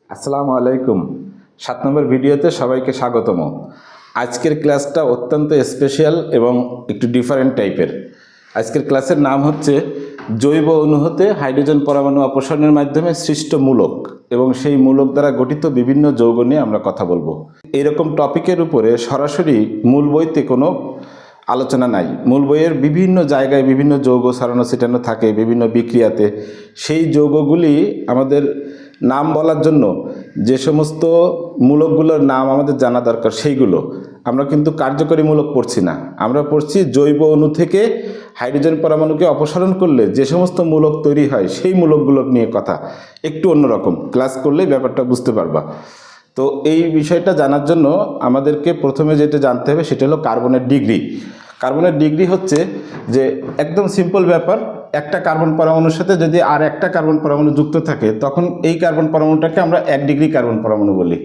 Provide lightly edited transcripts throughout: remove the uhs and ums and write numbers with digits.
আসসালামু আলাইকুম। 7 নম্বর ভিডিওতে সবাইকে স্বাগতম। আজকের ক্লাসটা অত্যন্ত স্পেশাল এবং একটু ডিফারেন্ট টাইপের। আজকের ক্লাসের নাম হচ্ছে জৈব অণু হতে হাইড্রোজেন পরমাণু অপসারণের মাধ্যমে সৃষ্ট মূলক এবং সেই মূলক দ্বারা গঠিত বিভিন্ন যৌগ নিয়ে আমরা কথা বলবো। এরকম টপিকের উপরে সরাসরি মূল বইতে কোনো আলোচনা নাই। মূল বইয়ের বিভিন্ন জায়গায় বিভিন্ন যৌগ ছড়ানো ছিটানো থাকে বিভিন্ন বিক্রিয়াতে। সেই যৌগগুলি আমাদের নাম বলার জন্য যে সমস্ত মূলকগুলোর নাম আমাদের জানা দরকার সেইগুলো আমরা কিন্তু কার্যকরী মূলক পড়ছি না, আমরা পড়ছি জৈব অণু থেকে হাইড্রোজেন পরমাণুকে অপসারণ করলে যে সমস্ত মূলক তৈরি হয় সেই মূলকগুলো নিয়ে কথা। একটু অন্যরকম ক্লাস করলেই ব্যাপারটা বুঝতে পারবা। তো এই বিষয়টা জানার জন্য আমাদেরকে প্রথমে যেটা জানতে হবে সেটা হলো কার্বনের ডিগ্রি। কার্বনের ডিগ্রি হচ্ছে যে একদম সিম্পল ব্যাপার, একটা কার্বন পরমাণুর সাথে যদি আর একটা কার্বন পরমাণু যুক্ত থাকে তখন এই কার্বন পরমাণুটাকে আমরা 1 ডিগ্রি কার্বন পরমাণু বলি।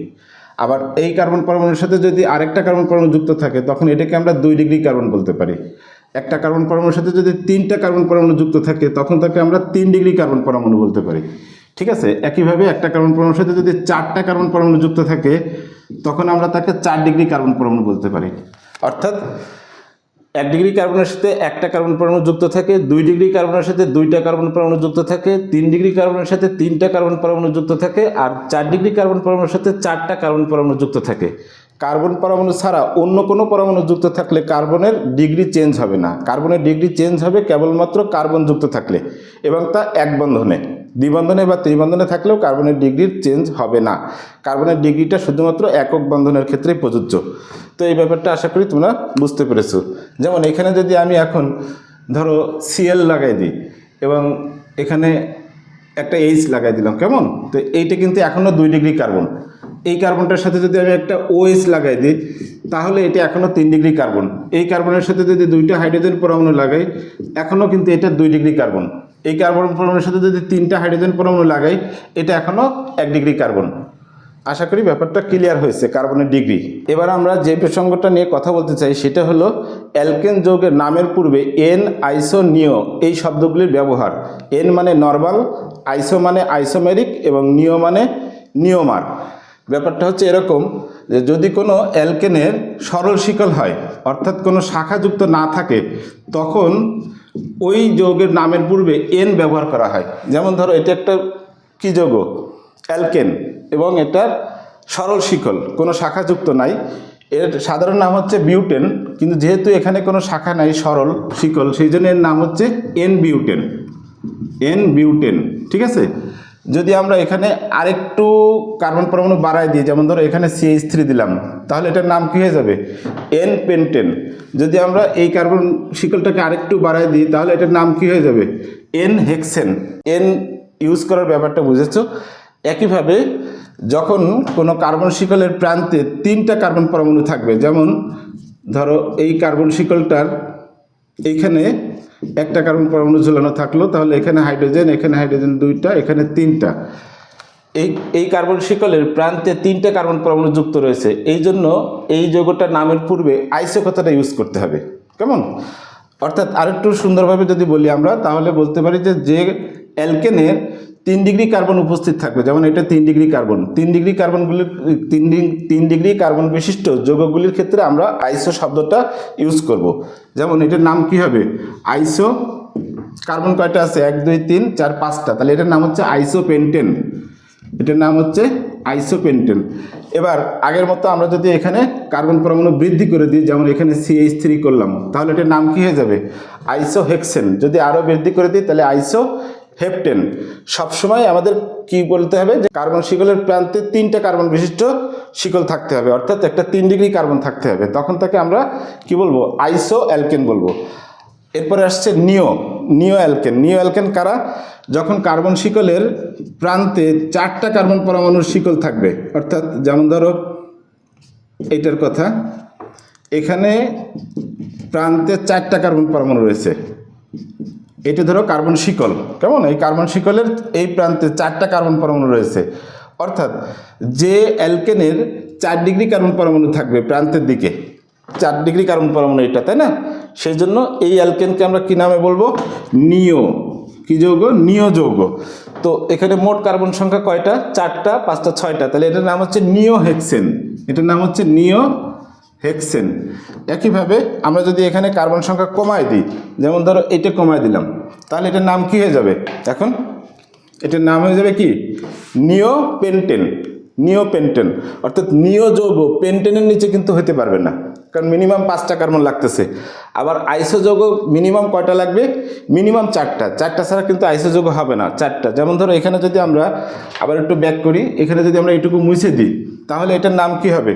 আবার এই কার্বন পরমাণুর সাথে যদি আরেকটা কার্বন পরমাণু যুক্ত থাকে তখন এটাকে আমরা 2 ডিগ্রি কার্বন বলতে পারি। একটা কার্বন পরমাণুর সাথে যদি 3টা কার্বন পরমাণু যুক্ত থাকে তখন তাকে আমরা 3 ডিগ্রি কার্বন পরমাণু বলতে পারি। ঠিক আছে, একইভাবে একটা কার্বন পরমাণুর সাথে যদি 4টা কার্বন পরমাণু যুক্ত থাকে তখন আমরা তাকে 4 ডিগ্রি কার্বন পরমাণু বলতে পারি। অর্থাৎ 1 ডিগ্রি কার্বনের সাথে একটা কার্বন পরমাণু যুক্ত থাকে, 2 ডিগ্রি কার্বনের সাথে 2টা কার্বন পরমাণু যুক্ত থাকে, 3 ডিগ্রি কার্বনের সাথে 3টা কার্বন পরমাণু যুক্ত থাকে, আর 4 ডিগ্রি কার্বন পরমাণুর সাথে 4টা কার্বন পরমাণু যুক্ত থাকে। কার্বন পরমাণু ছাড়া অন্য কোনো পরমাণু যুক্ত থাকলে কার্বনের ডিগ্রি চেঞ্জ হবে না। কার্বনের ডিগ্রি চেঞ্জ হবে কেবলমাত্র কার্বন যুক্ত থাকলে এবং তা এক বন্ধনে। দ্বিবন্ধনে বা ত্রিবন্ধনে থাকলেও কার্বনের ডিগ্রির চেঞ্জ হবে না। কার্বনের ডিগ্রিটা শুধুমাত্র একক বন্ধনের ক্ষেত্রেই প্রযোজ্য। তো এই ব্যাপারটা আশা করি তোমরা বুঝতে পেরেছো। যেমন এখানে যদি আমি এখন ধরো Cl লাগাই দিই এবং এখানে একটা H লাগাই দিলাম, কেমন? তো এইটা কিন্তু এখনও 2 ডিগ্রি কার্বন। এই কার্বনটার সাথে যদি আমি একটা OH লাগাই দিই তাহলে এটা এখনও 3 ডিগ্রি কার্বন। এই কার্বনের সাথে যদি 2টা হাইড্রোজেন পরমাণু লাগাই এখনও কিন্তু এটা 2 ডিগ্রি কার্বন। এই কার্বন পরমাণুর সাথে যদি 3টা হাইড্রোজেন পরমাণু লাগাই এটা এখনও 1 ডিগ্রি কার্বন। আশা করি ব্যাপারটা ক্লিয়ার হয়েছে কার্বনের ডিগ্রি। এবার আমরা যে প্রসঙ্গটা নিয়ে কথা বলতে চাই সেটা হলো অ্যালকেন যৌগের নামের পূর্বে এন, আইসো, নিও এই শব্দগুলির ব্যবহার। এন মানে নরমাল, আইসো মানে আইসোমেরিক এবং নিও মানে নিওমার। ব্যাপারটা হচ্ছে এরকম যে যদি কোনো অ্যালকেনের সরল শিকল হয় অর্থাৎ কোনো শাখাযুক্ত না থাকে তখন ওই যৌগের নামের পূর্বে এন ব্যবহার করা হয়। যেমন ধরো এটা একটা কী যৌগ? অ্যালকেন, এবং এটার সরল শিকল, কোনো শাখাযুক্ত নাই। এর সাধারণ নাম হচ্ছে বিউটেন, কিন্তু যেহেতু এখানে কোনো শাখা নাই সরল শিকল সেই জন্য এর নাম হচ্ছে এন বিউটেন। এন বিউটেন, ঠিক আছে। যদি আমরা এখানে আরেকটু কার্বন পরমাণু বাড়াই দিই, যেমন ধরো এখানে CH3 দিলাম, তাহলে এটার নাম কী হয়ে যাবে? N pentane. যদি আমরা এই কার্বন শিকলটাকে আরেকটু বাড়াই দিই তাহলে এটার নাম কী হয়ে যাবে? N hexane. এন ইউজ করার ব্যাপারটা বুঝেছো? একইভাবে যখন কোনো কার্বন শিকলের প্রান্তে 3টা কার্বন পরমাণু থাকবে, যেমন ধরো এই কার্বন শিকলটার এইখানে একটা কার্বন পরমাণু ঝুলানো থাকলো, তাহলে এখানে হাইড্রোজেন 2টা, এখানে 3টা। এই কার্বন শিকলের প্রান্তে 3টা কার্বন পরমাণু যুক্ত রয়েছে, এই জন্য এই যৌগটার নামের পূর্বে আইসো কথাটা ইউজ করতে হবে, কেমন? অর্থাৎ আরেকটু সুন্দরভাবে যদি বলি আমরা তাহলে বলতে পারি যে অ্যালকেনের 3 ডিগ্রি কার্বন উপস্থিত থাকবে, যেমন এটা 3 ডিগ্রি কার্বন। 3 ডিগ্রি কার্বনগুলির 3 ডিগ্রি কার্বন বিশিষ্ট যৌগগুলির ক্ষেত্রে আমরা আইসো শব্দটা ইউজ করব। যেমন এটার নাম কি হবে? আইসো। কার্বন কয়টা আছে? 1 2 3 4 5টা, তাহলে এটার নাম হচ্ছে আইসোপেন্টেন। এটার নাম হচ্ছে আইসোপেন্টেন। এবার আগের মতো আমরা যদি এখানে কার্বন পরমাণু বৃদ্ধি করে দিই, যেমন এখানে CH3 করলাম, তাহলে এটার নাম কি হয়ে যাবে? আইসোহেক্সেন। যদি আরও বৃদ্ধি করে দিই তাহলে আইসো হেপ্টেন। সবসময় আমাদের কি বলতে হবে যে কার্বন শিকলের প্রান্তে 3টা কার্বন বিশিষ্ট শিকল থাকতে হবে, অর্থাৎ একটা 3 ডিগ্রি কার্বন থাকতে হবে, তখন তাকে আমরা কি বলবো? আইসো অ্যালকেন বলবো। এরপরে আসছে নিও। নিও অ্যালকেন। নিও অ্যালকেন কারা? যখন কার্বন শিকলের প্রান্তে 4টা কার্বন পরমাণুর শিকল থাকবে, অর্থাৎ যেমন ধরো এইটার কথা, এখানে প্রান্তে 4টা কার্বন পরমাণু রয়েছে, এটা ধরো কার্বন শিকল, কেমন? এই কার্বন শিকলের এই প্রান্তে 4টা কার্বন পরমাণু রয়েছে, অর্থাৎ যে অ্যালকেনের 4 ডিগ্রি কার্বন পরমাণু থাকবে প্রান্তের দিকে, 4 ডিগ্রি কার্বন পরমাণু এটা, তাই না? সেই জন্য এই অ্যালকেনকে আমরা কি নামে বলবো? নিও। কি যৌগ? নিও যৌগ। তো এখানে মোট কার্বন সংখ্যা কয়টা? 4টা, 5টা, 6টা, তাহলে এটার নাম হচ্ছে নিওহেক্সেন। এটার নাম হচ্ছে নিওহেক্সেন। একইভাবে আমরা যদি এখানে কার্বন সংখ্যা কমায় দিই, যেমন ধরো এটা কমায় দিলাম, তাহলে এটার নাম কি হয়ে যাবে? এখন এটার নাম হয়ে যাবে কি? নিওপেন্টেন। নিওপেন্টেন অর্থাৎ নিও যৌগ পেন্টেনের নিচে কিন্তু হতে পারবে না, কারণ মিনিমাম 5টা কার্বন লাগতেছে। আবার আইসো যৌগ মিনিমাম কয়টা লাগবে? মিনিমাম 4টা। 4টা ছাড়া কিন্তু আইসো যৌগ হবে না, 4টা। যেমন ধরো এখানে যদি আমরা আবার একটু ব্যাক করি, এখানে যদি আমরা এটুকু মুছে দিই, তাহলে এটার নাম কি হবে?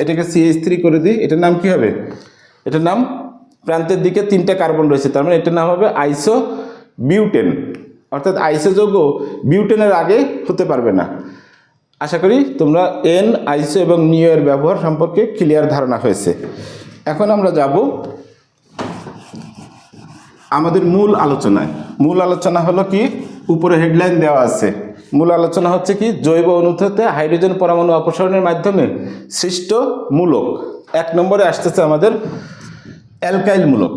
এটাকে CH3 করে দিই, এটার নাম কি হবে? এটার নাম, প্রান্তের দিকে 3টা কার্বন রয়েছে, তার মানে এটার নাম হবে আইসো বিউটেন। অর্থাৎ আইসো যৌগ বিউটেনের আগে হতে পারবে না। আশা করি তোমরা এন, আইসো এবং নিও এর ব্যবহার সম্পর্কে ক্লিয়ার ধারণা হয়েছে। এখন আমরা যাব আমাদের মূল আলোচনায়। মূল আলোচনা হলো কি? উপরে হেডলাইন দেওয়া আছে। মূল আলোচনা হচ্ছে কি? জৈব অণু থেকে হাইড্রোজেন পরমাণু অপসারণের মাধ্যমে সৃষ্ট মূলক। 1 নম্বরে আসতেছে আমাদের অ্যালকাইল মূলক।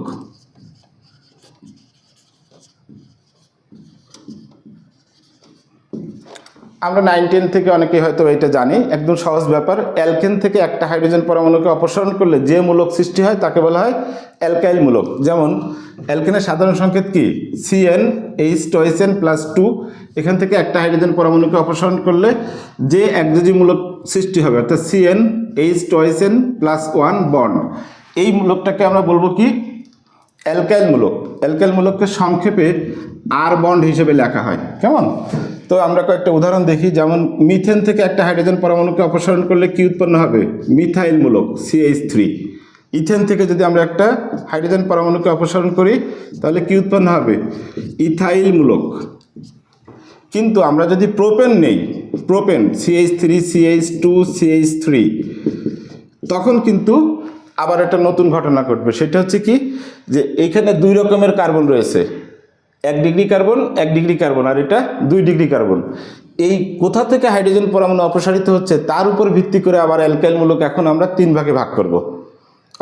আমরা 9-10 থেকে অনেকে হয়তো এটা জানি, একদম সহজ ব্যাপার। অ্যালকেন থেকে একটা হাইড্রোজেন পরমাণুকে অপসারণ করলে যে মূলক সৃষ্টি হয় তাকে বলা হয় অ্যালকাইল মূলক। যেমন অ্যালকেনের সাধারণ সংকেত কি? CnH2n+2। এখান থেকে একটা হাইড্রোজেন পরমাণুকে অপসারণ করলে যে একযোজী মূলক সৃষ্টি হবে, অর্থাৎ CnH2n+1 বন্ড, এই মূলকটাকে আমরা বলবো কি? অ্যালকাইল মূলক। অ্যালকাইল মূলককে সংক্ষেপে আর বন্ড হিসেবে লেখা হয়। কেমন? তো আমরা কয়েকটা উদাহরণ দেখি। যেমন মিথেন থেকে একটা হাইড্রোজেন পরমাণুকে অপসারণ করলে কি উৎপন্ন হবে? মিথাইল মূলক CH3। ইথেন থেকে যদি আমরা একটা হাইড্রোজেন পরমাণুকে অপসারণ করি তাহলে কি উৎপন্ন হবে? ইথাইল মূলক। কিন্তু আমরা যদি প্রোপেন নেই, প্রোপেন CH3CH2CH3, তখন কিন্তু আবার একটা নতুন ঘটনা ঘটবে। সেটা হচ্ছে কি? যে এইখানে 2 রকমের কার্বন রয়েছে, 1 ডিগ্রি কার্বন, 1 ডিগ্রি কার্বন, আর এটা 2 ডিগ্রি কার্বন। এই কোথা থেকে হাইড্রোজেন পরমাণু অপসারিত হচ্ছে তার উপর ভিত্তি করে আবার অ্যালকাইল মূলক এখন আমরা 3 ভাগে ভাগ করব।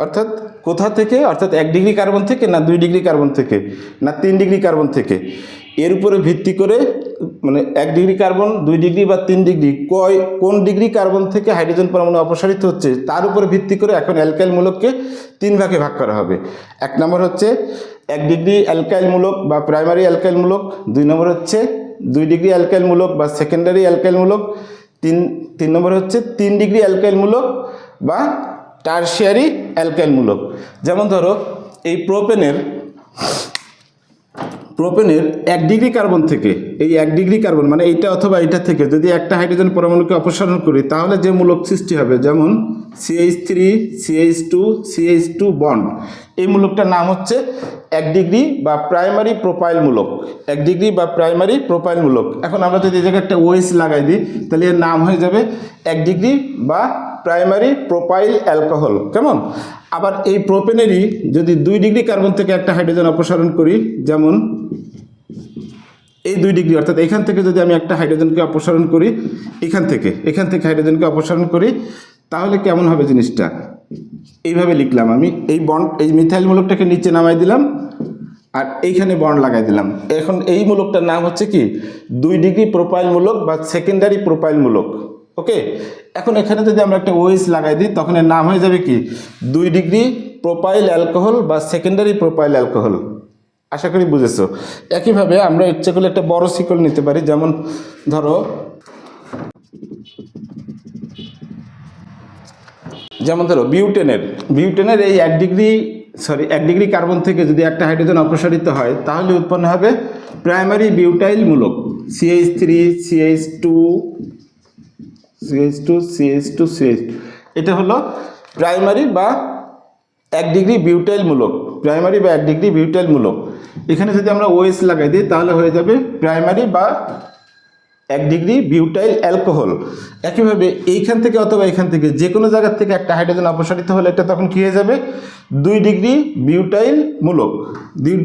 অর্থাৎ কোথা থেকে? অর্থাৎ 1 ডিগ্রি কার্বন থেকে, না 2 ডিগ্রি কার্বন থেকে, না 3 ডিগ্রি কার্বন থেকে, এর উপরে ভিত্তি করে, মানে 1 ডিগ্রি কার্বন, 2 ডিগ্রি বা 3 ডিগ্রি, কোন ডিগ্রি কার্বন থেকে হাইড্রোজেন পরমাণু অপসারিত হচ্ছে তার উপরে ভিত্তি করে এখন অ্যালকাইল মূলককে 3 ভাগে ভাগ করা হবে। 1 নম্বর হচ্ছে 1 ডিগ্রি অ্যালকাইল মূলক বা প্রাইমারি অ্যালকাইল মূলক। 2 নম্বর হচ্ছে 2 ডিগ্রি অ্যালকাইল মূলক বা সেকেন্ডারি অ্যালকাইল মূলক। 3 নম্বর হচ্ছে 3 ডিগ্রি অ্যালকাইল মূলক বা টারশিয়ারি অ্যালকাইল মূলক। যেমন ধরো এই প্রোপেনের 1 ডিগ্রি কার্বন থেকে, এই 1 ডিগ্রি কার্বন মানে এইটা অথবা এইটা থেকে যদি একটা হাইড্রোজেন পরমাণুকে অপসারণ করি তাহলে যে মূলক সৃষ্টি হবে, যেমন CH3CH2CH2 বন্ড, এই মূলকটার নাম হচ্ছে 1 ডিগ্রি বা প্রাইমারি প্রোপাইল মূলক। 1 ডিগ্রি বা প্রাইমারি প্রোপাইল মূলক। এখন আমরা যদি এই জায়গায় একটা OH লাগাই দিই তাহলে এর নাম হয়ে যাবে 1 ডিগ্রি বা প্রাইমারি প্রোপাইল অ্যালকোহল। কেমন? আবার এই প্রোপেনেরই যদি 2 ডিগ্রি কার্বন থেকে একটা হাইড্রোজেন অপসারণ করি, যেমন এই 2 ডিগ্রি, অর্থাৎ এখান থেকে যদি আমি একটা হাইড্রোজেনকে অপসারণ করি, এখান থেকে হাইড্রোজেনকে অপসারণ করি, তাহলে কেমন হবে জিনিসটা? এইভাবে লিখলাম আমি, এই বন্ড, এই মিথাইল মূলকটাকে নিচে নামাই দিলাম আর এইখানে বন্ড লাগাই দিলাম। এখন এই মূলকটার নাম হচ্ছে কি? 2 ডিগ্রি প্রোপাইল মূলক বা সেকেন্ডারি প্রোপাইল মূলক। ওকে, এখন এখানে যদি আমরা একটা OH লাগাই দিই তখন এর নাম হয়ে যাবে কি? 2 ডিগ্রি প্রোপাইল অ্যালকোহল বা সেকেন্ডারি প্রোপাইল অ্যালকোহল। আশা করি বুঝেছো। একইভাবে আমরা ইচ্ছে করলে একটা বড় শিকল নিতে পারি। যেমন ধরো বিউটেনের এই 1 ডিগ্রি কার্বন থেকে যদি একটা হাইড্রোজেন অপসারিত হয় তাহলে উৎপন্ন হবে প্রাইমারি বিউটাইল মূলক CH3CH2CH2CH2CH। এটা হলো প্রাইমারি বা 1 ডিগ্রি বিউটাইল মূলক, প্রাইমারি বা 1 ডিগ্রি বিউটাইল মূলক। এখানে যদি আমরা OH লাগাই দিই তাহলে হয়ে যাবে প্রাইমারি বা 1 ডিগ্রি বিউটাইল অ্যালকোহল। একইভাবে এইখান থেকে অথবা এইখান থেকে যে কোনো জায়গার থেকে একটা হাইড্রোজেন অপসারিত হলে এটা তখন কী হয়ে যাবে, 2 ডিগ্রি বিউটাইল মূলক।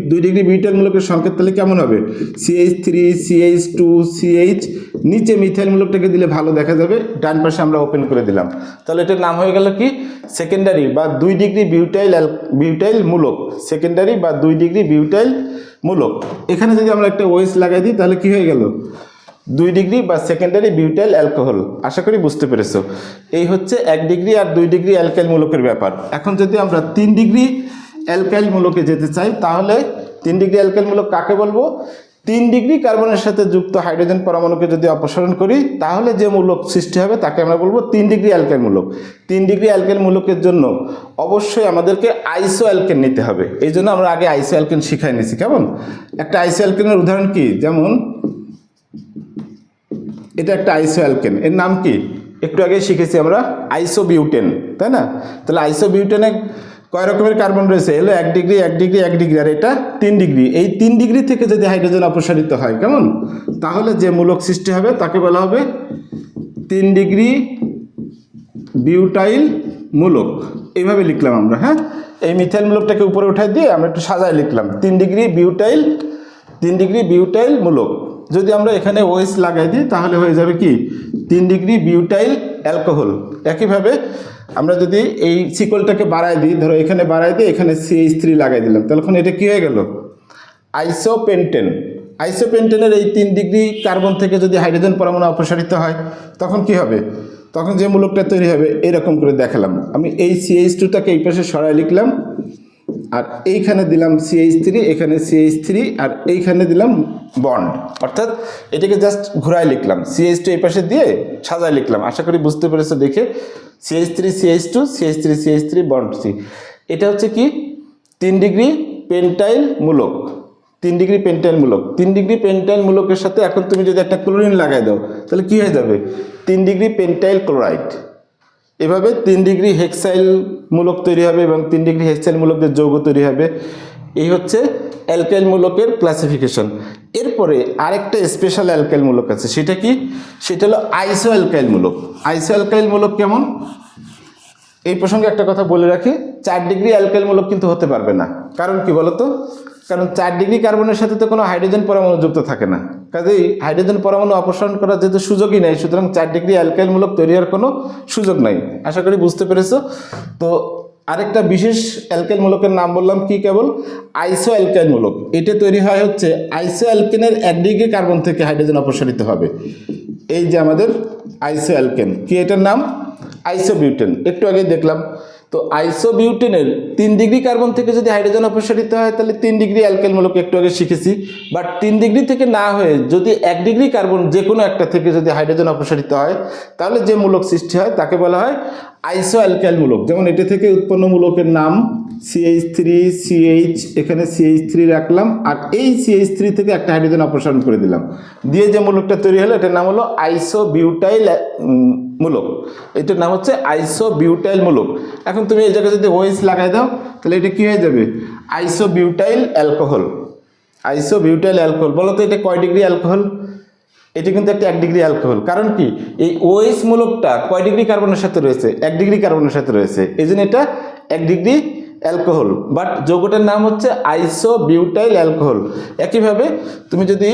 2 ডিগ্রি বিউটাইল মূলকের সংকেত তাহলে কেমন হবে, CH3 CH2 CH, নিচে মিথাইল মূলকটাকে দিলে ভালো দেখা যাবে, ডান পাশে আমরা ওপেন করে দিলাম, তাহলে এটার নাম হয়ে গেল কি, সেকেন্ডারি বা 2 ডিগ্রি বিউটাইল মূলক, সেকেন্ডারি বা 2 ডিগ্রি বিউটাইল মূলক। এখানে যদি আমরা একটা OH লাগাই দিই তাহলে কি হয়ে গেল, 2 ডিগ্রি বা সেকেন্ডারি বিউটাইল অ্যালকোহল। আশা করি বুঝতে পেরেছো। এই হচ্ছে 1 ডিগ্রি আর 2 ডিগ্রি অ্যালকাইল মূলকের ব্যাপার। এখন যদি আমরা 3 ডিগ্রি অ্যালকাইল মূলকে যেতে চাই তাহলে 3 ডিগ্রি অ্যালকাইল মূলক কাকে বলবো, 3 ডিগ্রি কার্বনের সাথে যুক্ত হাইড্রোজেন পরমাণুকে যদি অপসারণ করি তাহলে যে মূলক সৃষ্টি হবে তাকে আমরা বলবো 3 ডিগ্রি অ্যালকাইল মূলক। 3 ডিগ্রি অ্যালকাইল মূলকের জন্য অবশ্যই আমাদেরকে আইসো অ্যালকেন নিতে হবে। এই জন্য আমরা আগে আইসো অ্যালকেন শিখাই নিছি। কেমন, একটা আইসো অ্যালকেনের উদাহরণ কি, যেমন এটা একটা আইসো অ্যালকেন, এর নাম কি, একটু আগে শিখেছি আমরা, আইসোবিউটেন, তাই না? তাহলে আইসোবিউটেনে কয় রকমের কার্বন রয়েছে, এলো 1 ডিগ্রি 1 ডিগ্রি 1 ডিগ্রি, আর এটা 3 ডিগ্রি। এই 3 ডিগ্রি থেকে যদি হাইড্রোজেন অপসারিত হয় কেমন, তাহলে যে মূলক সৃষ্টি হবে তাকে বলা হবে 3 ডিগ্রি বিউটাইল মূলক। এইভাবে লিখলাম আমরা। হ্যাঁ, এই মিথাইল মূলকটাকে উপরে উঠাই দিয়ে আমরা একটু সাজায় লিখলাম 3 ডিগ্রি বিউটাইল মূলক। যদি আমরা এখানে OH লাগাই দিই তাহলে হয়ে যাবে কি, 3 ডিগ্রি বিউটাইল অ্যালকোহল। একইভাবে আমরা যদি এই শিকলটাকে বাড়াই দিই, ধরো এখানে বাড়াই দিয়ে এখানে CH3 লাগাই দিলাম, তখন এটা কি হয়ে গেল, আইসোপেন্টেন। আইসোপেন্টেনের এই 3 ডিগ্রি কার্বন থেকে যদি হাইড্রোজেন পরমাণু অপসারিত হয় তখন কি হবে, তখন যে মূলকটা তৈরি হবে এরকম করে দেখালাম। আমি এই CH2টাকে এই পাশে সরাই লিখলাম, আর এইখানে দিলাম CH3, এখানে CH3, আর এইখানে দিলাম বন্ড, অর্থাৎ এটাকে জাস্ট ঘুরাই লিখলাম, CH2 এই পাশে দিয়ে সাজায় লিখলাম। আশা করি বুঝতে পেরেছো দেখে, CH3 CH2 CH3 CH3 bond C। এটা হচ্ছে কি, 3 ডিগ্রি পেন্টাইল মূলক। 3 ডিগ্রি পেন্টাইল মূলক। 3 ডিগ্রি পেন্টাইল মূলকের সাথে এখন তুমি যদি একটা ক্লোরিন লাগাই দাও তাহলে কি হয়ে যাবে, 3 ডিগ্রি পেন্টাইল ক্লোরাইড। এভাবে 3 ডিগ্রি হেক্সাইল মূলক তৈরি হবে এবং 3 ডিগ্রি হেক্সাইল মূলকদের যৌগ তৈরি হবে। এই হচ্ছে অ্যালকাইল মূলকের ক্লাসিফিকেশন। এরপরে আরেকটা স্পেশাল অ্যালকাইল মূলক আছে, সেটা কি, সেটা হলো আইসো অ্যালকাইল মূলক। আইসো অ্যালকাইল মূলক কেমন, এই প্রসঙ্গে একটা কথা বলে রাখি, 4 ডিগ্রি অ্যালকাইল মূলক কিন্তু হতে পারবে না। কারণ কি বলতো, কারণ 4 ডিগ্রি কার্বনের সাথে তো কোনো হাইড্রোজেন পরমাণু যুক্ত থাকে না, কাজেই হাইড্রোজেন পরমাণু অপসারণ করার যেহেতু সুযোগই নাই, সুতরাং 4 ডিগ্রি অ্যালকাইল মূলক তৈরি হওয়ার কোনো সুযোগ নাই। আশা করি বুঝতে পেরেছো। তো আরেকটা বিশেষ অ্যালকাইল মূলকের নাম বললাম কি, কেবল আইসো অ্যালকাইল মূলক। এটা তৈরি হয় হচ্ছে আইসো অ্যালকেনের 1 ডিগ্রি কার্বন থেকে হাইড্রোজেন অপসারিত হবে। এই যে আমাদের আইসো অ্যালকেন, কি এটার নাম, আইসোবিউটেন। একটু আগে দেখলাম। তো আইসোবিউটেনের 3 ডিগ্রি কার্বন থেকে যদি হাইড্রোজেন অপসারিত হয় তাহলে 3 ডিগ্রি অ্যালকাইল মূলক একটু আগে শিখেছি। বাট 3 ডিগ্রি থেকে না হয়ে যদি 1 ডিগ্রি কার্বন যে কোনো একটা থেকে যদি হাইড্রোজেন অপসারিত হয় তাহলে যে মূলক সৃষ্টি হয় তাকে বলা হয় আইসো অ্যালকাইল মূলক। যেমন এটা থেকে উৎপন্ন মূলকের নাম CH3 CH, এখানে CH3 রাখলাম, আর এই CH3 থেকে একটা হাইড্রোজেন অপসারণ করে দিলাম, দিয়ে যে মূলকটা তৈরি হলো এটার নাম হলো আইসোবিউটাইল মূলক। এটার নাম হচ্ছে আইসোবিউটাইল মূলক। এখন তুমি এই জায়গায় যদি OH লাগাই দাও তাহলে এটা কি হয়ে যাবে, আইসোবিউটাইল অ্যালকোহল। Isobutyl alcohol. বলো তো এটা কয় ডিগ্রি অ্যালকোহল, এটি কিন্তু একটা 1 ডিগ্রি অ্যালকোহল। কারণ কি, এই OH মূলকটা কয় ডিগ্রি কার্বনের সাথে রয়েছে, 1 ডিগ্রি কার্বনের সাথে রয়েছে, এই জন্য এটা 1 ডিগ্রি অ্যালকোহল। বাট যৌগটার নাম হচ্ছে আইসোবিউটাইল অ্যালকোহল। একইভাবে তুমি যদি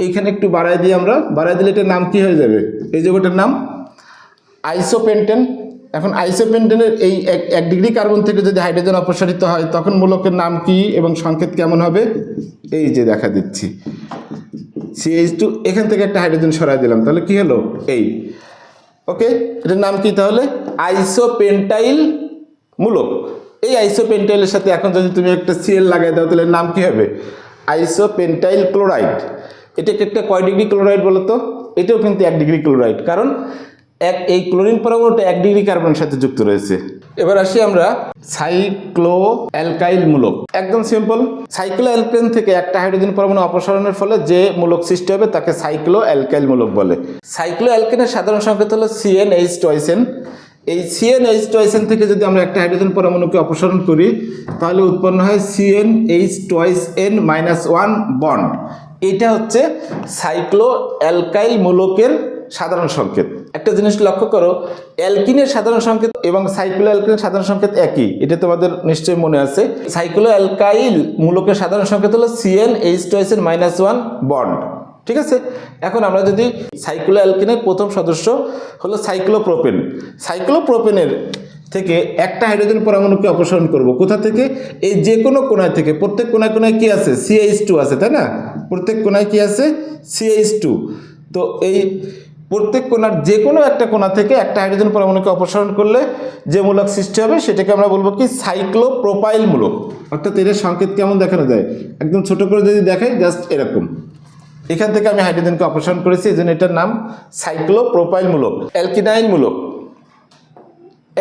এইখানে একটু বাড়াই দিই, আমরা বাড়াই দিলে এটার নাম কি হয়ে যাবে, এই যৌগটার নাম আইসোপেন্টেন। এখন আইসোপেন্টেনের এই 1 ডিগ্রি কার্বন থেকে যদি হাইড্রোজেন অপসারিত হয় তখন মূলকের নাম কি এবং সংকেত কেমন হবে, এই যে দেখা দিচ্ছি, CH2, এখান থেকে একটা হাইড্রোজেন সরাই দিলাম, তাহলে কি হলো, এই, ওকে, এটার নাম কি তাহলে, আইসোপেন্টাইল মূলক। এই আইসোপেন্টাইলের সাথে এখন যদি তুমি একটা Cl লাগাই দাও তাহলে নাম কি হবে, আইসোপেন্টাইল ক্লোরাইড। এটাকে একটা কয় ডিগ্রি ক্লোরাইড বলো তো, এটাও কিন্তু 1 ডিগ্রি ক্লোরাইড, কারণ এই ক্লোরিন পরমাণুটা 1 ডিগ্রি কার্বনের সাথে যুক্ত রয়েছে। এবার আসি আমরা সাইক্লো অ্যালকাইল মূলক। একদম সিম্পল, সাইক্লো অ্যালকেন থেকে একটা হাইড্রোজেন পরমাণু অপসারণের ফলে যে মূলক সৃষ্টি হবে তাকে সাইক্লো অ্যালকাইল মূলক বলে। সাইক্লো অ্যালকেনের সাধারণ সংকেত হলো CnH2n। এই CnH2n থেকে যদি আমরা একটা হাইড্রোজেন পরমাণুকে অপসারণ করি তাহলে উৎপন্ন হয় CnH2n-1 বন্ড। এটা হচ্ছে সাইক্লো অ্যালকাইল মূলকের সাধারণ সংকেত। একটা জিনিস লক্ষ্য করো, অ্যালকিনের সাধারণ সংকেত এবং সাইক্লো অ্যালকিনের সাধারণ সংকেত একই, এটা তোমাদের নিশ্চয়ই মনে আছে। সাইক্লো অ্যালকাইল মূলকের সাধারণ সংকেত হলো CnH2SN-1 বন্ড, ঠিক আছে। এখন আমরা যদি সাইক্লো অ্যালকিনের প্রথম সদস্য হলো সাইক্লোপ্রোপেন, সাইক্লোপ্রোপেনের থেকে একটা হাইড্রোজেন পরমাণুকে অপসারণ করব। কোথা থেকে? এই যে কোনো কোণায় থেকে। প্রত্যেক কোণায় কোণায় কি আছে? CH2 আছে, তাই না? প্রত্যেক কোণায় কি আছে? CH2। তো এই প্রত্যেক কোণার যে কোনো একটা কোণা থেকে একটা হাইড্রোজেন পরমাণুকে অপসারণ করলে যে মূলক সৃষ্টি হবে সেটাকে আমরা বলবো কি? সাইক্লোপ্রোপাইল মূলক। অর্থাৎ এর সংকেত কেমন দেখানো যায়? একদম ছোট করে যদি দেখাই, জাস্ট এরকম। এখান থেকে আমি হাইড্রোজেনকে অপসারণ করেছি, এই জন্য এটার নাম সাইক্লোপ্রোপাইল মূলক। অ্যালকিনাইল মূলক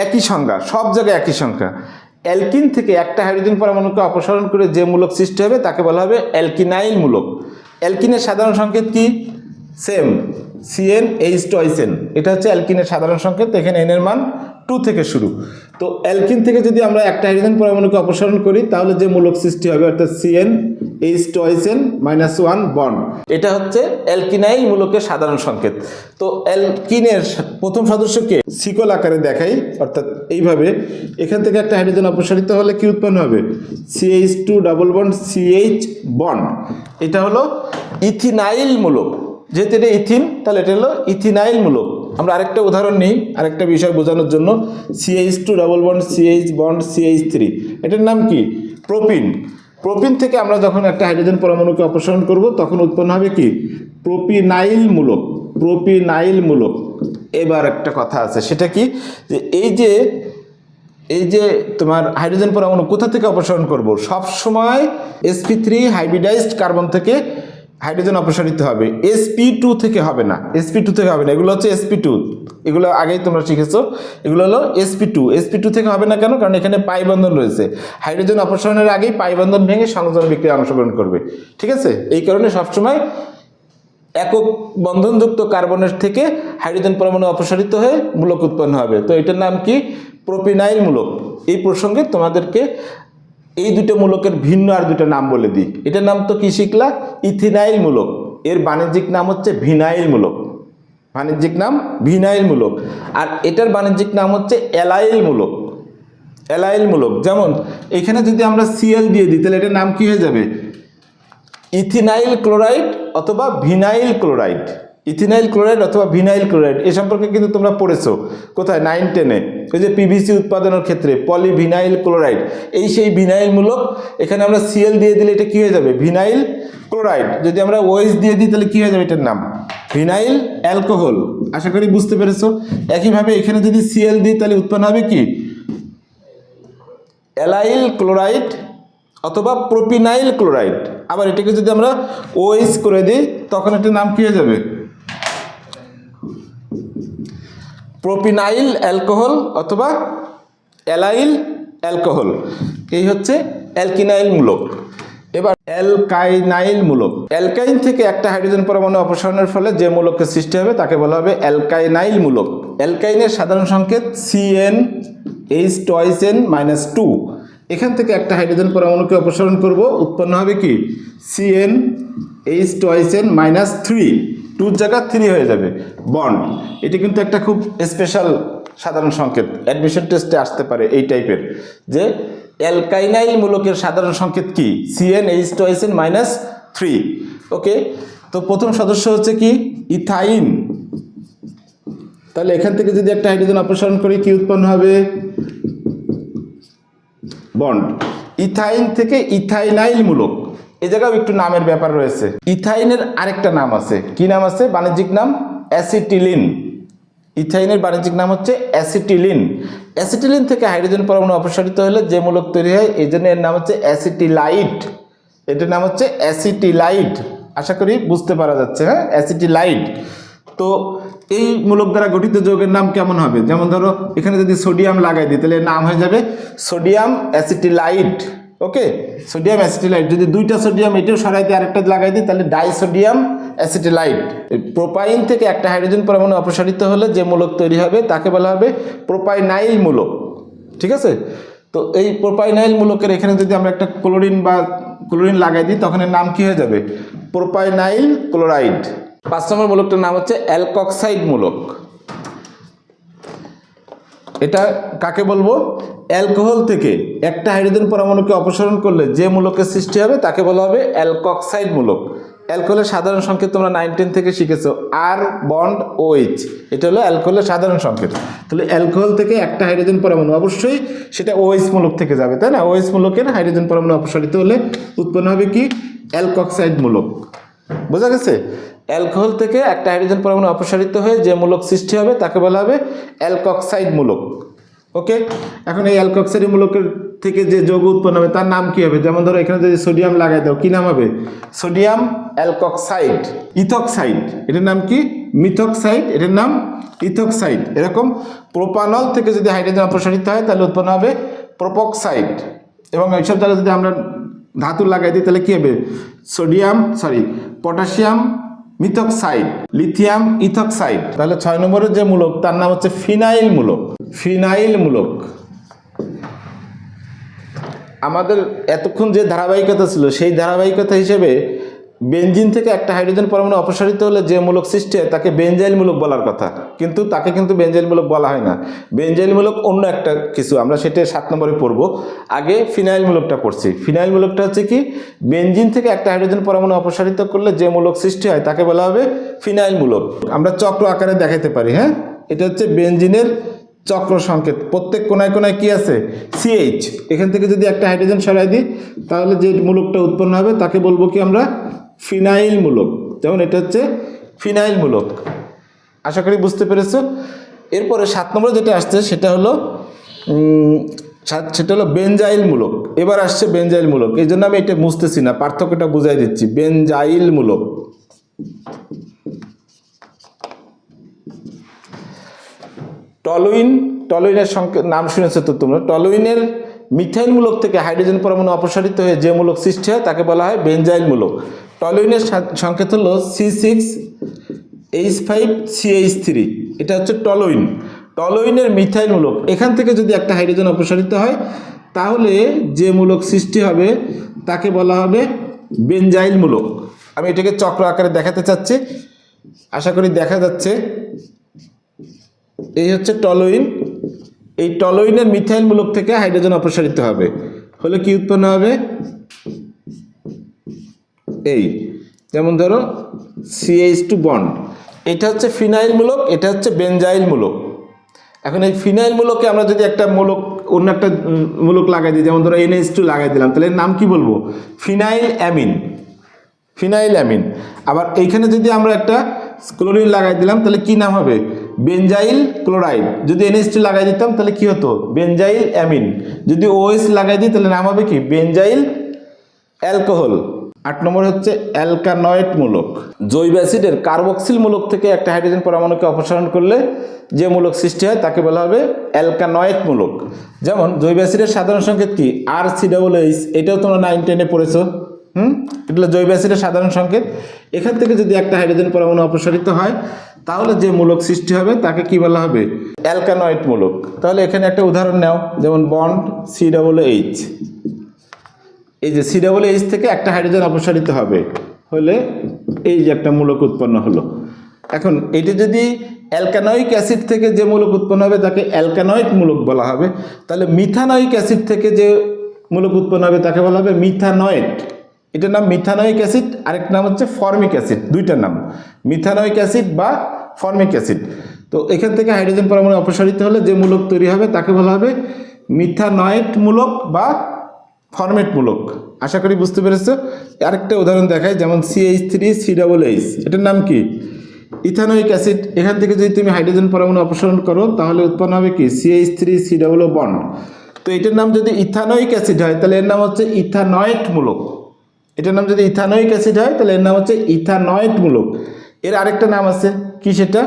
একই সংজ্ঞা, সব জায়গায় একই সংখ্যা। অ্যালকিন থেকে একটা হাইড্রোজেন পরমাণুকে অপসারণ করে যে মূলক সৃষ্টি হবে তাকে বলা হবে অ্যালকিনাইল মূলক। অ্যালকিনের সাধারণ সংকেত কি? Same, CnH2SN। এটা হচ্ছে অ্যালকিনের সাধারণ সংকেত। এখানে n এর মান 2 থেকে শুরু। তো অ্যালকিন থেকে যদি আমরা একটা হাইড্রোজেন পরমাণুকে অপসারণ করি তাহলে যে মূলক সৃষ্টি হবে অর্থাৎ CnH2SN-1 বন্ড, এটা হচ্ছে অ্যালকিনাইল মূলকের সাধারণ সংকেত। তো অ্যালকিনের প্রথম সদস্যকে শিকল আকারে দেখাই, অর্থাৎ এইভাবে। এখান থেকে একটা হাইড্রোজেন অপসারিত হলে কি উৎপন্ন হবে? CH2 double bond CH bond. এটা হলো ইথিনাইল মূলক। যেহেতু এটা ইথিন, তাহলে এটা হলো ইথিনাইল মূলক। আমরা আরেকটা উদাহরণ নিই আরেকটা বিষয় বোঝানোর জন্য। CH2 double bond CH bond CH3, এটার নাম কি? প্রোপিন। প্রোপিন থেকে আমরা যখন একটা হাইড্রোজেন পরমাণুকে অপসারণ করব তখন উৎপন্ন হবে কি? প্রোপিনাইল মূলক। প্রোপিনাইল মূলক। এবার একটা কথা আছে, সেটা কি? যে এই যে তোমার হাইড্রোজেন পরমাণু কোথা থেকে অপসারণ করব? সব সময় sp3 হাইব্রিডাইজড কার্বন থেকে হাইড্রোজেন অপসারিত হবে, sp2 থেকে হবে না। sp2 থেকে হবে না, এগুলো হচ্ছে sp2, এগুলো আগেই তোমরা শিখেছো। এগুলো হলো sp2 থেকে হবে না কেন? কারণ এখানে পাই বন্ধন রয়েছে। হাইড্রোজেন অপসারণের আগেই পাই বন্ধন ভেঙে সংযোজন বিক্রিয়ায় অংশগ্রহণ করবে, ঠিক আছে। এই কারণে সবসময় একক বন্ধনযুক্ত কার্বনের থেকে হাইড্রোজেন পরমাণু অপসারিত হয়ে মূলক উৎপন্ন হবে। তো এটার নাম কি? প্রোপিনাইল মূলক। এই প্রসঙ্গে তোমাদেরকে এই দুটো মূলকের ভিন্ন আর দুটো নাম বলে দিই। এটার নাম তো কি শিখলা? ইথিনাইল মূলক। এর বাণিজ্যিক নাম হচ্ছে ভিনাইল মূলক। বাণিজ্যিক নাম ভিনাইল মূলক। আর এটার বাণিজ্যিক নাম হচ্ছে অ্যালাইল মূলক। অ্যালাইল মূলক। যেমন এখানে যদি আমরা Cl দিয়ে দিই তাহলে এটার নাম কি হয়ে যাবে? ইথিনাইল ক্লোরাইড অথবা ভিনাইল ক্লোরাইড। ইথিনাইল ক্লোরাইড অথবা ভিনাইল ক্লোরাইড এ সম্পর্কে কিন্তু তোমরা পড়েছো কোথায়? 9-10-এ। ওই যে পিভিসি উৎপাদনের ক্ষেত্রে পলিভিনাইল ক্লোরাইড, এই সেই ভিনাইল মূলক। এখানে আমরা Cl দিয়ে দিলে এটা কি হয়ে যাবে? Vinyl chloride. যদি আমরা OH দিয়ে দিই তাহলে কি হয়ে যাবে? এটার নাম ভিনাইল অ্যালকোহল। আশা করি বুঝতে পেরেছো। একইভাবে এখানে যদি Cl দিই তাহলে উৎপন্ন হবে কি? অ্যালাইল ক্লোরাইড অথবা প্রোপিনাইল ক্লোরাইড। আবার এটাকে যদি আমরা OH করে দিই তখন এটার নাম কি হয়ে যাবে? প্রোপিনাইল অ্যালকোহল অথবা অ্যালাইল অ্যালকোহল। এই হচ্ছে অ্যালকিনাইল মূলক। এবার অ্যালকাইনাইল মূলক। অ্যালকাইন থেকে একটা হাইড্রোজেন পরমাণু অপসারণের ফলে যে মূলকের সৃষ্টি হবে তাকে বলা হবে অ্যালকাইনাইল মূলক। অ্যালকাইনের সাধারণ সংকেত CnH2SN-2। এখান থেকে একটা হাইড্রোজেন পরমাণুকে অপসারণ করব, উৎপন্ন হবে কি? CnH2SN-3। 2 জায়গা 3 হয়ে যাবে বন্ড। এটি কিন্তু একটা খুব স্পেশাল সাধারণ সংকেত, অ্যাডমিশন টেস্টে আসতে পারে এই টাইপের, যে অ্যালকাইনাইল মূলকের সাধারণ সংকেত কি? CnH2SN-3। ওকে, তো প্রথম সদস্য হচ্ছে কি? ইথাইন। তাহলে এখান থেকে যদি একটা হাইড্রোজেন অপসারণ করি কি উৎপন্ন হবে? বন্ড। ইথাইন থেকে ইথাইনাইল মূলক। এই জায়গাও একটু নামের ব্যাপার রয়েছে। ইথাইনের আরেকটা নাম আছে। কি নাম আছে? বাণিজ্যিক নাম অ্যাসিটিলিন। ইথাইনের বাণিজ্যিক নাম হচ্ছে অ্যাসিটিলিন। অ্যাসিটিলিন থেকে হাইড্রোজেন পরমাণু অপসারিত হলে যে মূলক তৈরি হয় এই জন্য এর নাম হচ্ছে অ্যাসিটিলাইট। এটার নাম হচ্ছে অ্যাসিটিলাইট। আশা করি বুঝতে পারা যাচ্ছে। হ্যাঁ, অ্যাসিটিলাইট। তো এই মূলক দ্বারা গঠিত যৌগের নাম কেমন হবে? যেমন ধরো এখানে যদি সোডিয়াম লাগাই দিই তাহলে নাম হয়ে যাবে সোডিয়াম অ্যাসিটিলাইট। ওকে, সোডিয়াম অ্যাসিটিলাইট। যদি 2টা সোডিয়াম এটাও সরাইতে আরেকটা লাগাই দিই তাহলে ডাইসোডিয়াম অ্যাসিটিলাইট। প্রোপাইন থেকে একটা হাইড্রোজেন পরমাণু অপসারিত হলে যে মূলক তৈরি হবে তাকে বলা হবে প্রোপাইনাইল মূলক। ঠিক আছে। তো এই প্রোপাইনাইল মূলকের এখানে যদি আমরা একটা ক্লোরিন লাগাই দিই তখন এর নাম কি হয়ে যাবে? প্রোপাইনাইল ক্লোরাইড। 5 নম্বর মূলকটার নাম হচ্ছে অ্যালকক্সাইড মূলক। এটা কাকে বলবো? অ্যালকোহল থেকে একটা হাইড্রোজেন পরমাণুকে অপসারণ করলে যে মূলকের সৃষ্টি হবে তাকে বলা হবে অ্যালকক্সাইড মূলক। অ্যালকোহলের সাধারণ সংকেত তোমরা 9-10 থেকে শিখেছো, আর বন্ড OH, এটা হলো অ্যালকোহলের সাধারণ সংকেত। তাহলে অ্যালকোহল থেকে একটা হাইড্রোজেন পরমাণু অবশ্যই সেটা OH মূলক থেকে যাবে, তাই না? OH মূলকের হাইড্রোজেন পরমাণু অপসারিত হলে উৎপন্ন হবে কি? অ্যালকক্সাইড মূলক। বোঝা গেছে? অ্যালকোহল থেকে একটা হাইড্রোজেন পরমাণু অপসারিত হয়ে যে মূলক সৃষ্টি হবে তাকে বলা হবে অ্যালকক্সাইড মূলক। ওকে, এখন এই অ্যালকক্সাইড মূলকের থেকে যে যৌগ উৎপন্ন হবে তার নাম কি হবে? যেমন ধরো এখানে যদি সোডিয়াম লাগাই দাও, কি নাম হবে? Sodium alkoxide. ইথক্সাইড, এটার নাম কি? মিথক্সাইড, এটার নাম ইথক্সাইড। এরকম প্রোপানল থেকে যদি হাইড্রোজেন অপসারিত হয় তাহলে উৎপন্ন হবে প্রোপক্সাইড। এবং এইসব জায়গায় যদি আমরা ধাতু লাগাই দিই তাহলে কি হবে? Potassium methoxide, lithium ethoxide. তাহলে 6 নম্বরের যে মূলক তার নাম হচ্ছে ফিনাইল মূলক। ফিনাইল মূলক। আমাদের এতক্ষণ যে ধারাবাহিকতা ছিল সেই ধারাবাহিকতা হিসেবে বেনজিন থেকে একটা হাইড্রোজেন পরমাণু অপসারিত হলে যে মূলক সৃষ্টি হয় তাকে বেনজাইল মূলক বলার কথা, কিন্তু তাকে কিন্তু বেনজাইল মূলক বলা হয় না। বেনজাইল মূলক অন্য একটা কিছু, আমরা সেটা 7 নম্বরে পড়বো। আগে ফিনাইল মূলকটা পড়ছি। ফিনাইল মূলকটা হচ্ছে কি? বেনজিন থেকে একটা হাইড্রোজেন পরমাণু অপসারিত করলে যে মূলক সৃষ্টি হয় তাকে বলা হবে ফিনাইল মূলক। আমরা চক্র আকারে দেখাতে পারি। হ্যাঁ, এটা হচ্ছে বেনজিনের চক্র সংকেত। প্রত্যেক কোনায় কোনায় কি আছে? CH। এখান থেকে যদি একটা হাইড্রোজেন সরাই দিই তাহলে যে মূলকটা উৎপন্ন হবে তাকে বলবো কি আমরা? ফিনাইল মূলক। যেমন এটা হচ্ছে ফিনাইল মূলক। আশা করি বুঝতে পেরেছো। এরপরে 7 নম্বরে যেটা আসছে সেটা হলো বেনজাইল মূলক। এবার আসছে বেনজাইল মূলক। এই জন্য আমি এটা বুঝতেছি না, পার্থক্যটা বুঝাই দিচ্ছি। বেনজাইল মূলক। টলুইনের নাম শুনেছো তো তোমরা। টলুইনের মিথাইল মূলক থেকে হাইড্রোজেন পরমাণু অপসারিত হয়ে যে মূলক সৃষ্টি হয় তাকে বলা হয় বেনজাইল মূলক। টলুইনের সংকেত হলো C6H5CH3। এটা হচ্ছে টলুইন। টলুইনের মিথাইল মূলক। এখান থেকে যদি একটা হাইড্রোজেন অপসারিত হয় তাহলে যে মূলক সৃষ্টি হবে তাকে বলা হবে বেনজাইল মূলক। আমি এটাকে চক্র আকারে দেখাতে চাচ্ছি, আশা করি দেখা যাচ্ছে। এই হচ্ছে টলুইন। এই টলুইনের মিথাইল মূলক থেকে হাইড্রোজেন অপসারিত হবে হলে কি উৎপন্ন হবে? এই যেমন ধরো CH2 বন্ড। এটা হচ্ছে ফিনাইল মূলক, এটা হচ্ছে বেনজাইল মূলক। এখন এই ফিনাইল মূলকে আমরা যদি একটা মূলক অন্য একটা মূলক লাগাই দিই, যেমন ধরো NH2 লাগাই দিলাম, তাহলে এর নাম কি বলবো? Phenyl amine. Phenyl amine. আবার এইখানে যদি আমরা একটা ক্লোরিন লাগাই দিলাম তাহলে কি নাম হবে? Benzyl chloride. যদি NH2 লাগাই দিতাম তাহলে কি হতো? Benzyl amine. যদি OH লাগাই দিই তাহলে নাম হবে কি? Benzyl alcohol. 8 নম্বর হচ্ছে অ্যালকানয়েড মূলক। জৈব অ্যাসিডের কার্বক্সিল মূলক থেকে একটা হাইড্রোজেন পরমাণুকে অপসারণ করলে যে মূলক সৃষ্টি হয় তাকে বলা হবে অ্যালকানয়েড মূলক। যেমন জৈব অ্যাসিডের সাধারণ সংকেত কি? RCOOH। এটাও তোমরা 9-10-এ পড়েছো। এটা হলো জৈব অ্যাসিডের সাধারণ সংকেত। এখান থেকে যদি একটা হাইড্রোজেন পরমাণু অপসারিত হয় তাহলে যে মূলক সৃষ্টি হবে তাকে কি বলা হবে? অ্যালকানয়েড মূলক। তাহলে এখানে একটা উদাহরণ নাও, যেমন বন্ড COOH। এই যে COOH থেকে একটা হাইড্রোজেন অপসারিত হবে হলে এই যে একটা মূলক উৎপন্ন হলো। এখন এটি যদি অ্যালকানয়িক অ্যাসিড থেকে যে মূলক উৎপন্ন হবে তাকে অ্যালকানয়েড মূলক বলা হবে। তাহলে মিথানয়িক অ্যাসিড থেকে যে মূলক উৎপন্ন হবে তাকে বলা হবে মিথানয়েড। এটার নাম মিথানয়িক অ্যাসিড, আরেক নাম হচ্ছে ফর্মিক অ্যাসিড। দুইটার নাম, মিথানয়িক অ্যাসিড বা ফর্মিক অ্যাসিড। তো এখান থেকে হাইড্রোজেন পরমাণু অপসারিত হলে যে মূলক তৈরি হবে তাকে বলা হবে মিথানয়েড মূলক বা ফর্মেট মূলক। আশা করি বুঝতে পেরেছো। আরেকটা উদাহরণ দেখাই, যেমন CH3COOH। এটার নাম কি? Ethanoic acid. এখান থেকে যদি তুমি হাইড্রোজেন পরমাণু অপসারণ করো তাহলে উৎপন্ন হবে কি? CH3COO bond. তো এটার নাম যদি ইথানোয়িক অ্যাসিড হয় তাহলে এর নাম হচ্ছে ইথানয়েড মূলক। এটার নাম যদি ইথানোয়িক অ্যাসিড হয় তাহলে এর নাম হচ্ছে ইথানয়েড মূলক। এর আরেকটা নাম আছে কি? সেটা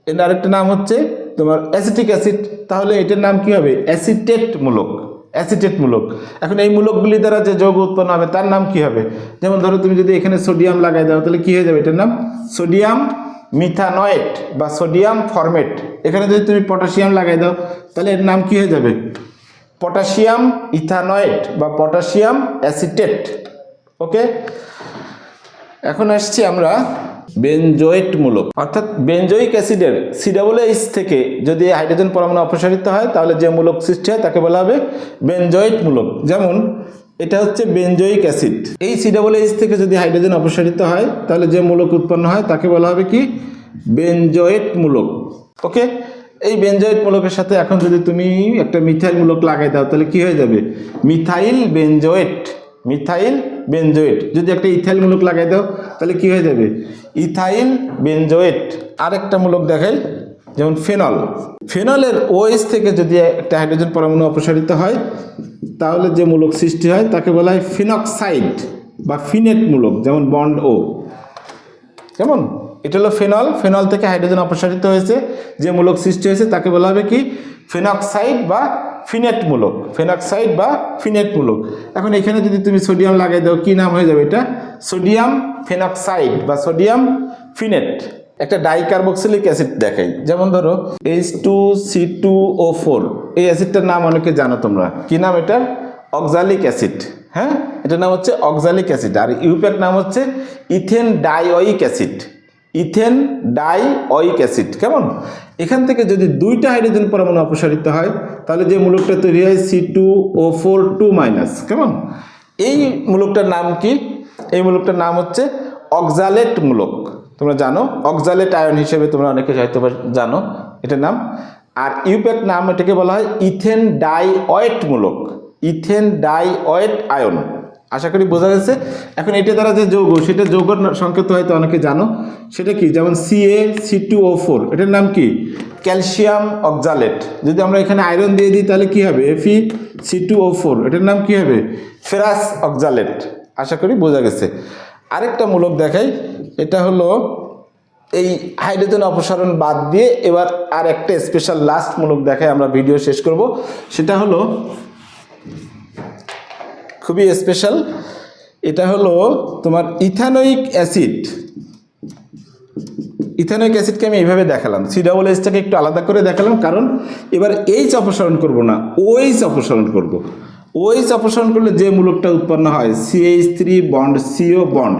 এর আরেকটা নাম হচ্ছে তোমার অ্যাসিটিক অ্যাসিড। তাহলে এটার নাম কি হবে? অ্যাসিটেট মূলক। অ্যাসিটেট মূলক। এখন এই মূলকগুলি দ্বারা যে যৌগ উৎপন্ন হবে তার নাম কি হবে? যেমন ধরো তুমি যদি এখানে সোডিয়াম লাগাই দাও তাহলে কি হয়ে যাবে? এটার নাম সোডিয়াম মিথানয়েট বা সোডিয়াম ফরমেট। এখানে যদি তুমি পটাশিয়াম লাগাই দাও তাহলে এর নাম কি হয়ে যাবে? পটাশিয়াম ইথানয়েট বা পটাশিয়াম অ্যাসিটেট। ওকে, এখন আসছি আমরা বেনজোয়েট মূলক, অর্থাৎ বেনজোইক অ্যাসিডের COOH থেকে যদি হাইড্রোজেন পরমাণু অপসারিত হয় তাহলে যে মূলক সৃষ্টি হয় তাকে বলা হবে বেনজোয়েট মূলক। যেমন এটা হচ্ছে বেনজোইক অ্যাসিড, এই COOH থেকে যদি হাইড্রোজেন অপসারিত হয় তাহলে যে মূলক উৎপন্ন হয় তাকে বলা হবে কি বেনজোয়েট মূলক। ওকে, এই বেনজোয়েট মূলকের সাথে এখন যদি তুমি একটা মিথাইল মূলক লাগাই দাও তাহলে কি হয়ে যাবে মিথাইল বেনজোয়েট। Methyl benzoate. যদি একটা ইথাইল মূলক লাগাই দাও তাহলে কি হয়ে যাবে ইথাইল বেনজোয়েট। আরেকটা মূলক দেখাই, যেমন ফেনল। ফেনলের OH থেকে যদি একটা হাইড্রোজেন পরমাণু অপসারিত হয় তাহলে যে মূলক সৃষ্টি হয় তাকে বলা হয় ফিনক্সাইড বা ফিনেট মূলক, যেমন বন্ড O। যেমন এটা হলো ফেনল, ফেনল থেকে হাইড্রোজেন অপসারিত হয়েছে, যে মূলক সৃষ্টি হয়েছে তাকে বলা হবে কি ফিনক্সাইড বা ফিনেট মূলক। ফিনক্সাইড বা ফিনেট মূলক। এখন এখানে যদি তুমি সোডিয়াম লাগাই দাও কি নাম হয়ে যাবে এটা সোডিয়াম ফিনক্সাইড বা সোডিয়াম ফিনেট। একটা ডাইকার্বক্সিলিক অ্যাসিড দেখাই, যেমন ধরো H2C2O4, এই অ্যাসিডটার নাম অনেকে জানো তোমরা, কি নাম এটা অক্সালিক অ্যাসিড। হ্যাঁ, এটার নাম হচ্ছে অক্সালিক অ্যাসিড। আর ইউপ্যাক নাম হচ্ছে ethane dioic acid. Ethane dioic acid. কেমন, এখান থেকে যদি দুইটা হাইড্রোজেন পরমাণু অপসারিত হয় তাহলে যে মূলকটা তৈরি হয় C2O4 2-। কেমন, এই মূলকটার নাম কি? এই মূলকটার নাম হচ্ছে অক্সালেট মূলক। তোমরা জানো অক্সালেট আয়ন হিসেবে তোমরা অনেকে হয়তো জানো এটার নাম। আর ইউপ্যাক নাম এটাকে বলা হয় ইথেন ডাইওয়েট মূলক। Ethane ডাইওয়েট ion. আশা করি বোঝা গেছে। এখন এটা দ্বারা যে যৌগ, সেটা যৌগের সংকেত হয়তো অনেকে জানো, সেটা কি? যেমন CaC2O4, এটার নাম কি ক্যালসিয়াম অক্সালেট। যদি আমরা এখানে আয়রন দিয়ে দিই তাহলে কি হবে Fe(C2O4), এটার নাম কি হবে ফেরাস অক্সালেট। আশা করি বোঝা গেছে। আরেকটা মূলক দেখাই, এটা হলো এই হাইড্রোজেন অপসারণ বাদ দিয়ে এবার আর একটা স্পেশাল লাস্ট মূলক দেখাই, আমরা ভিডিও শেষ করব। সেটা হলো খুবই স্পেশাল, এটা হলো তোমার ইথানোয়িক অ্যাসিড। ইথানোয়িক অ্যাসিডকে আমি এইভাবে দেখালাম, COOHটাকে একটু আলাদা করে দেখালাম, কারণ এবার H অপসারণ করব না, OH অপসারণ করব। OH অপসারণ করলে যে মূলকটা উৎপন্ন হয় CH3 বন্ড CO বন্ড,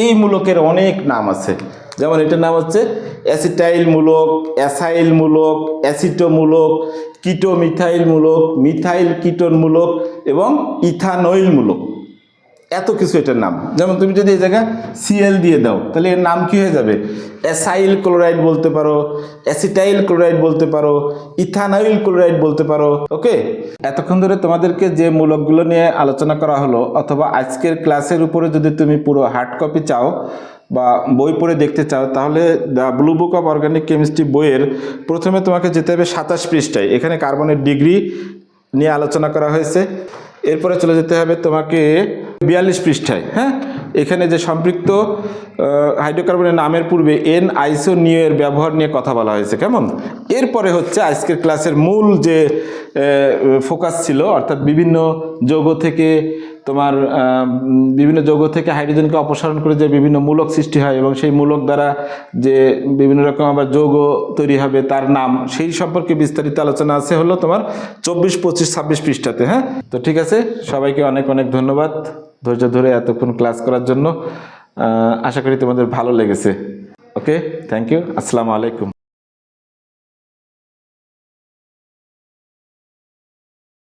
এই মূলকের অনেক নাম আছে। যেমন এটার নাম হচ্ছে অ্যাসিটাইল মূলক, অ্যাসাইল মূলক, অ্যাসিটোমূলক, কিটোমিথাইল মূলক, মিথাইল কিটোন মূলক এবং ইথানোইল মূলক। এত কিছু এটার নাম। যেমন তুমি যদি এই জায়গায় Cl দিয়ে দাও তাহলে এর নাম কি হয়ে যাবে অ্যাসাইল ক্লোরাইড বলতে পারো, অ্যাসিটাইল ক্লোরাইড বলতে পারো, ইথানোইল ক্লোরাইড বলতে পারো। ওকে, এতক্ষণ ধরে তোমাদেরকে যে মূলকগুলো নিয়ে আলোচনা করা হলো, অথবা আজকের ক্লাসের উপরে যদি তুমি পুরো হার্ড কপি চাও বা বই পড়ে দেখতে চাও তাহলে the blue book of organic chemistry বইয়ের প্রথমে তোমাকে যেতে হবে 27 পৃষ্ঠায়। এখানে কার্বনের ডিগ্রি নিয়ে আলোচনা করা হয়েছে। এরপরে চলে যেতে হবে তোমাকে 42 পৃষ্ঠায়। হ্যাঁ, এখানে যে সম্পৃক্ত হাইড্রোকার্বনের নামের পূর্বে N-আইসোনিও এর ব্যবহার নিয়ে কথা বলা হয়েছে। কেমন, এরপরে হচ্ছে আজকের ক্লাসের মূল যে ফোকাস ছিল, অর্থাৎ বিভিন্ন যৌগ থেকে তোমার বিভিন্ন যৌগ থেকে হাইড্রোজেনকে অপসারণ করে যে বিভিন্ন মূলক সৃষ্টি হয় এবং সেই মূলক দ্বারা যে বিভিন্ন রকম আবার যৌগ তৈরি হবে তার নাম, সেই সম্পর্কে বিস্তারিত আলোচনা আছে হলো তোমার 24, 25, 26 পৃষ্ঠাতে। হ্যাঁ, তো ঠিক আছে, সবাইকে অনেক অনেক ধন্যবাদ ধৈর্য ধরে এতক্ষণ ক্লাস করার জন্য। আশা করি তোমাদের ভালো লেগেছে। ওকে, থ্যাংক ইউ। আসসালামু আলাইকুম।